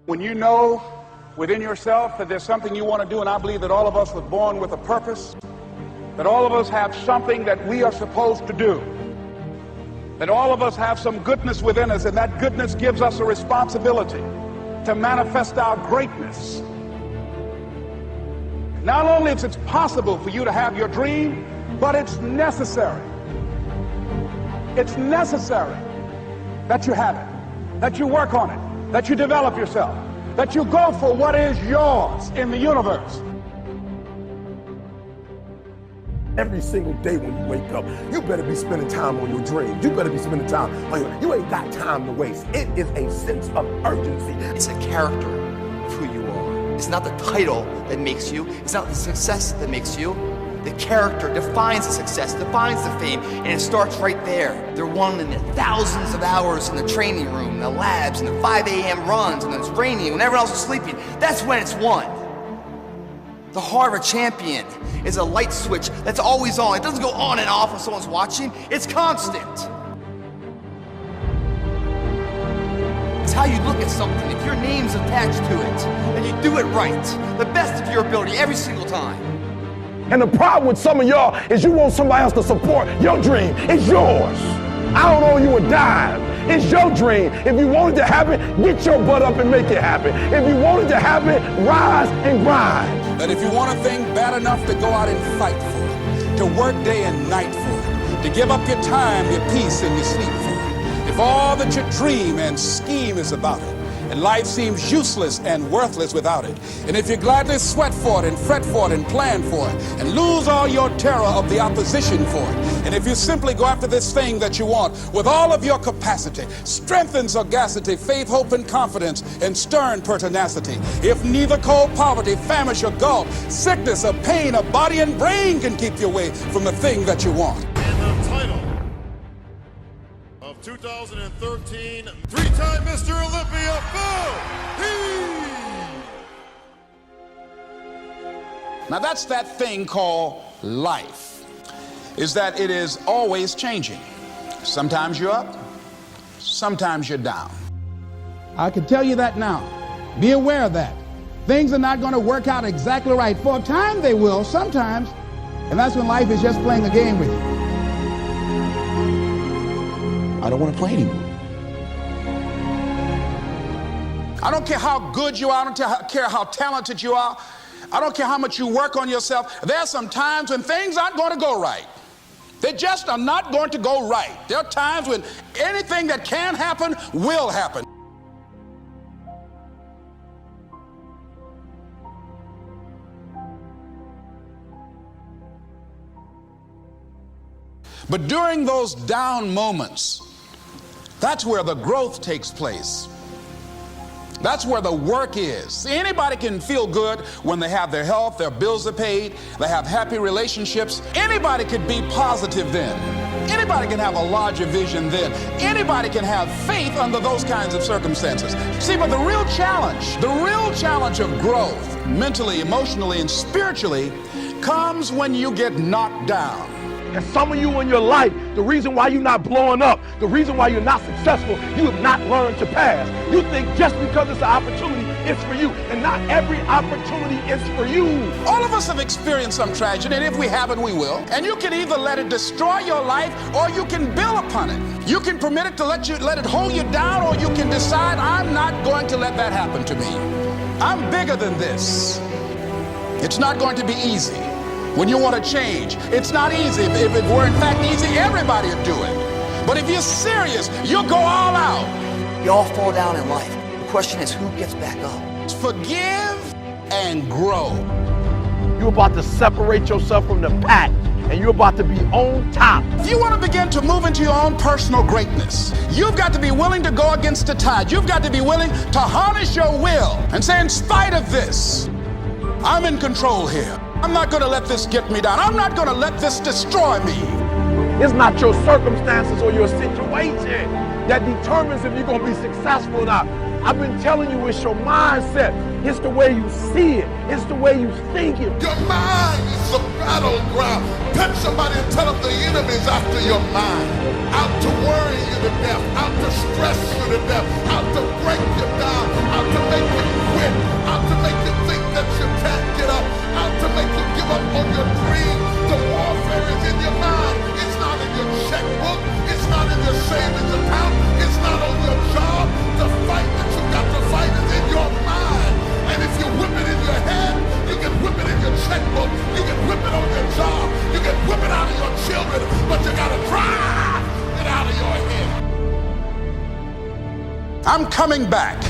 When you know within yourself that there's something you want to do, and I believe that all of us were born with a purpose, that all of us have something that we are supposed to do, that all of us have some goodness within us, and that goodness gives us a responsibility to manifest our greatness. Not only is it possible for you to have your dream, but it's necessary. It's necessary that you have it, that you work on it, that you develop yourself, that you go for what is yours in the universe. Every single day when you wake up, you better be spending time on your dreams. You better be spending time on you ain't got time to waste. It is a sense of urgency. It's a character of who you are. It's not the title that makes you. It's not the success that makes you. The character defines the success, defines the fame, and it starts right there. They're won in the thousands of hours in the training room, in the labs, in the 5 a.m. runs, and it's raining, when everyone else is sleeping. That's when it's won. The heart of a champion is a light switch that's always on. It doesn't go on and off when someone's watching. It's constant. It's how you look at something. If your name's attached to it, and you do it right, the best of your ability every single time. And the problem with some of y'all is you want somebody else to support your dream. It's yours. I don't owe you a dime. It's your dream. If you want it to happen, get your butt up and make it happen. If you want it to happen, rise and grind. That if you want a thing bad enough to go out and fight for it, to work day and night for it, to give up your time, your peace, and your sleep for it, if all that you dream and scheme is about it, and life seems useless and worthless without it, and if you gladly sweat for it and fret for it and plan for it and lose all your terror of the opposition for it, and if you simply go after this thing that you want with all of your capacity, strength and sagacity, faith, hope, and confidence, and stern pertinacity, if neither cold poverty, famish, or gulf, sickness or pain of body and brain can keep you away from the thing that you want. And the title of 2013, three-time Mr. Olympia, Phil Heath. Now that's that thing called life, is that it is always changing. Sometimes you're up, sometimes you're down. I can tell you that now. Be aware of that. Things are not going to work out exactly right. For a time they will, sometimes. And that's when life is just playing a game with you. I don't want to play anymore. I don't care how good you are, I don't care how talented you are, I don't care how much you work on yourself. There are some times when things aren't going to go right. They just are not going to go right. There are times when anything that can happen will happen. But during those down moments, that's where the growth takes place. That's where the work is. See, anybody can feel good when they have their health, their bills are paid, they have happy relationships. Anybody can be positive then. Anybody can have a larger vision then. Anybody can have faith under those kinds of circumstances. See, but the real challenge of growth, mentally, emotionally, and spiritually, comes when you get knocked down. And some of you in your life, the reason why you're not blowing up, the reason why you're not successful, you have not learned to pass. You think just because it's an opportunity, it's for you. And not every opportunity is for you. All of us have experienced some tragedy, and if we haven't, we will. And you can either let it destroy your life, or you can build upon it. You can permit it to let it hold you down, or you can decide, I'm not going to let that happen to me. I'm bigger than this. It's not going to be easy. When you want to change, it's not easy. If it were in fact easy, everybody would do it. But if you're serious, you'll go all out. We all fall down in life. The question is, who gets back up? Forgive and grow. You're about to separate yourself from the pack, and you're about to be on top. If you want to begin to move into your own personal greatness, you've got to be willing to go against the tide. You've got to be willing to harness your will and say, in spite of this, I'm in control here. I'm not going to let this get me down. I'm not going to let this destroy me. It's not your circumstances or your situation that determines if you're going to be successful or not. I've been telling you, it's your mindset. It's the way you see it. It's the way you think it. Your mind is a battleground. Touch somebody and tell them the enemy's after your mind. Out to worry you to death. Out to stress you to death. Out to break you down. Out to make you coming back.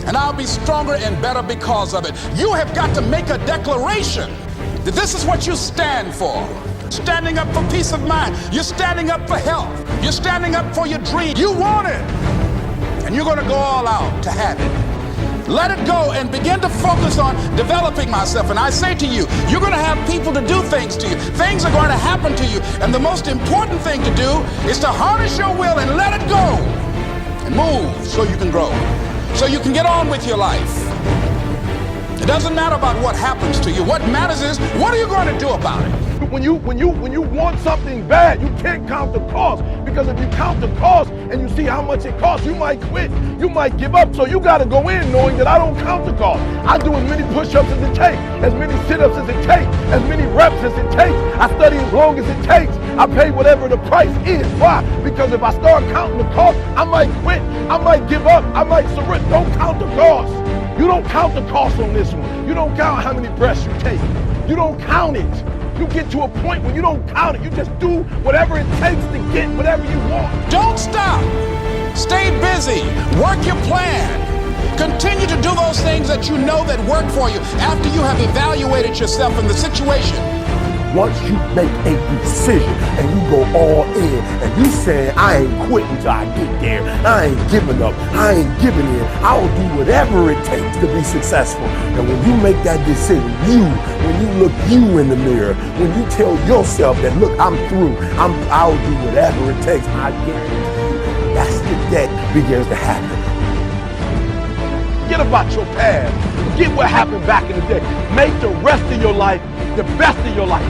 And I'll be stronger and better because of it. You have got to make a declaration that this is what you stand for. Standing up for peace of mind. You're standing up for health. You're standing up for your dream. You want it. And you're going to go all out to have it. Let it go and begin to focus on developing myself. And I say to you, you're going to have people to do things to you. Things are going to happen to you. And the most important thing to do is to harness your will and let it go. And move so you can grow. So you can get on with your life. It doesn't matter about what happens to you. What matters is, what are you going to do about it? When you want something bad, you can't count the cost, because if you count the cost and you see how much it costs, you might quit, you might give up. So you got to go in knowing that I don't count the cost. I do as many push-ups as it takes, as many sit-ups as it takes, as many reps as it takes. I study as long as it takes. I pay whatever the price is. Why? Because if I start counting the cost, I might quit, I might give up, I might surrender. Don't count the cost. You don't count the cost on this one. You don't count how many breaths you take. You don't count it. You get to a point where you don't count it. You just do whatever it takes to get whatever you want. Don't stop. Stay busy. Work your plan. Continue to do those things that you know that work for you after you have evaluated yourself in the situation. Once you make a decision and you go all in and you say, I ain't quitting till I get there, I ain't giving up, I ain't giving in, I'll do whatever it takes to be successful. And when you make that decision, when you look you in the mirror, when you tell yourself that, look, I'm through, I'll do whatever it takes, I guarantee you, that's the that begins to happen. Forget about your past. Forget what happened back in the day. Make the rest of your life the best of your life.